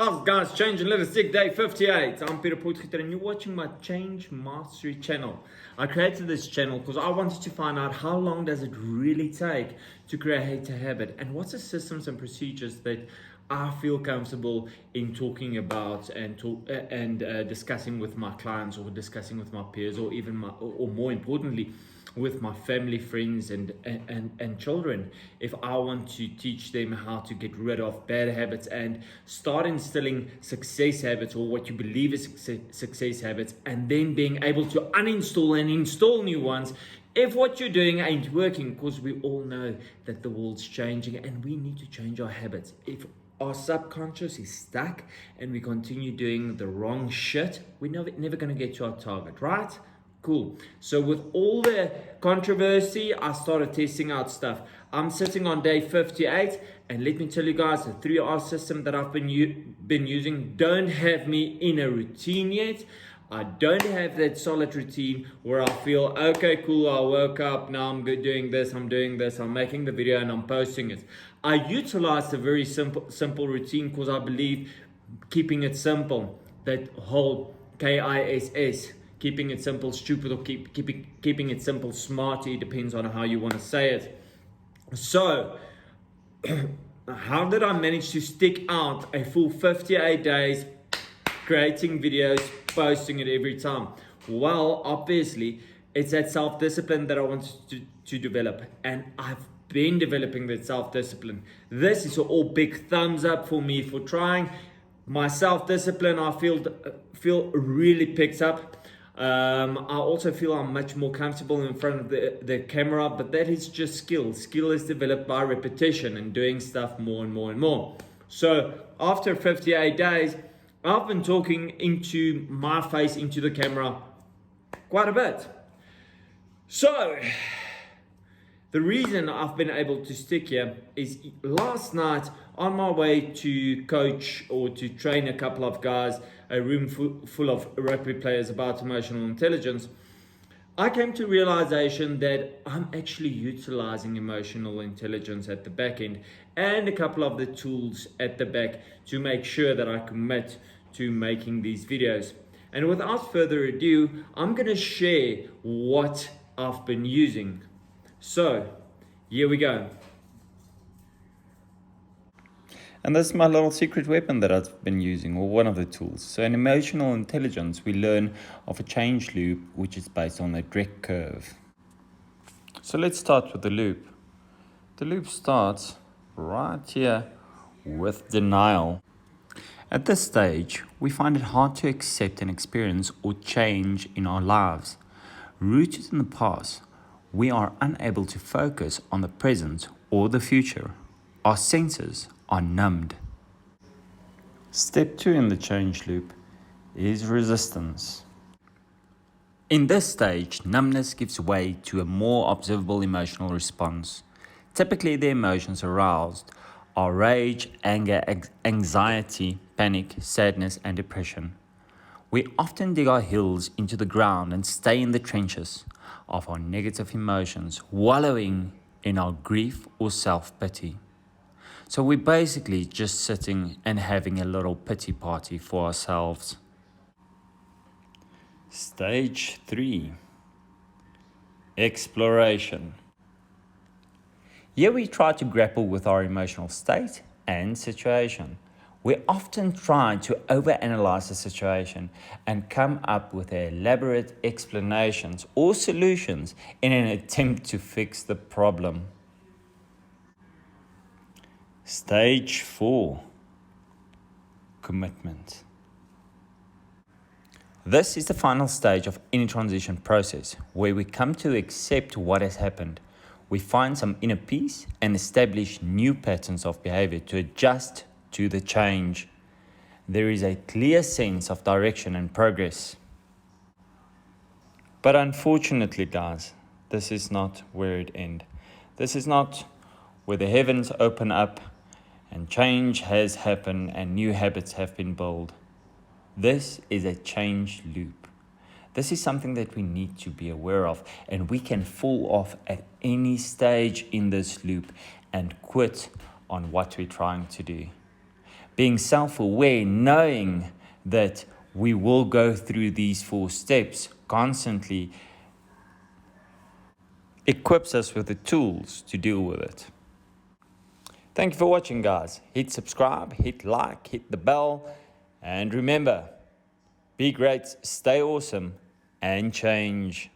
How's guys, Change and Let Us Dig, day 58. I'm Peter Potgieter and you're watching my Change Mastery channel. I created this channel because I wanted to find out how long does it really take to create a habit and what's the systems and procedures that I feel comfortable in talking about and discussing with my clients or discussing with my peers or even or more importantly, with my family, friends, and children. If I want to teach them how to get rid of bad habits and start instilling success habits or what you believe is success habits, and then being able to uninstall and install new ones if what you're doing ain't working, because we all know that the world's changing and we need to change our habits. If our subconscious is stuck and we continue doing the wrong shit, we're never going to get to our target, right? Cool. So with all the controversy, I started testing out stuff. I'm sitting on day 58, and let me tell you guys, the 3R system that I've been using don't have me in a routine yet. I don't have that solid routine where I feel, okay, cool, I woke up, now I'm good doing this, I'm making the video and I'm posting it. I utilized a very simple routine because I believe keeping it simple, that whole KISS, keeping it simple stupid, or keeping it simple smarty, depends on how you want to say it. So how did I manage to stick out a full 58 days creating videos, posting it every time? Well, obviously it's that self-discipline that I wanted to develop, and I've been developing that self-discipline. This is all big thumbs up for me for trying. My self-discipline, I feel really picks up. I also feel I'm much more comfortable in front of the camera, but that is just skill. Skill is developed by repetition and doing stuff more and more and more. So after 58 days, I've been talking into my face, into the camera quite a bit. So the reason I've been able to stick here is last night on my way to coach or to train a couple of guys, a room full of rugby players about emotional intelligence, I came to realization that I'm actually utilizing emotional intelligence at the back end and a couple of the tools at the back to make sure that I commit to making these videos. And without further ado, I'm going to share what I've been using. So here we go. And this is my little secret weapon that I've been using, or one of the tools. So in emotional intelligence, we learn of a change loop, which is based on a Drake curve. So let's start with the loop. The loop starts right here with denial. At this stage, we find it hard to accept an experience or change in our lives. Rooted in the past, we are unable to focus on the present or the future. Our senses are numbed. Step 2 in the change loop is resistance. In this stage, numbness gives way to a more observable emotional response. Typically, the emotions aroused are rage, anger, anxiety, panic, sadness, and depression. We often dig our heels into the ground and stay in the trenches of our negative emotions, wallowing in our grief or self-pity. So we're basically just sitting and having a little pity party for ourselves. Stage 3. Exploration. Here we try to grapple with our emotional state and situation. We often try to overanalyze the situation and come up with elaborate explanations or solutions in an attempt to fix the problem. Stage 4. Commitment. This is the final stage of any transition process where we come to accept what has happened. We find some inner peace and establish new patterns of behavior to adjust to the change. There is a clear sense of direction and progress. But unfortunately, guys, this is not where it ends. This is not where the heavens open up and change has happened and new habits have been built. This is a change loop. This is something that we need to be aware of, and we can fall off at any stage in this loop and quit on what we're trying to do. being self-aware, knowing that we will go through these 4 steps constantly, equips us with the tools to deal with it. Thank you for watching, guys. Hit subscribe, hit like, hit the bell, and remember, be great, stay awesome, and change.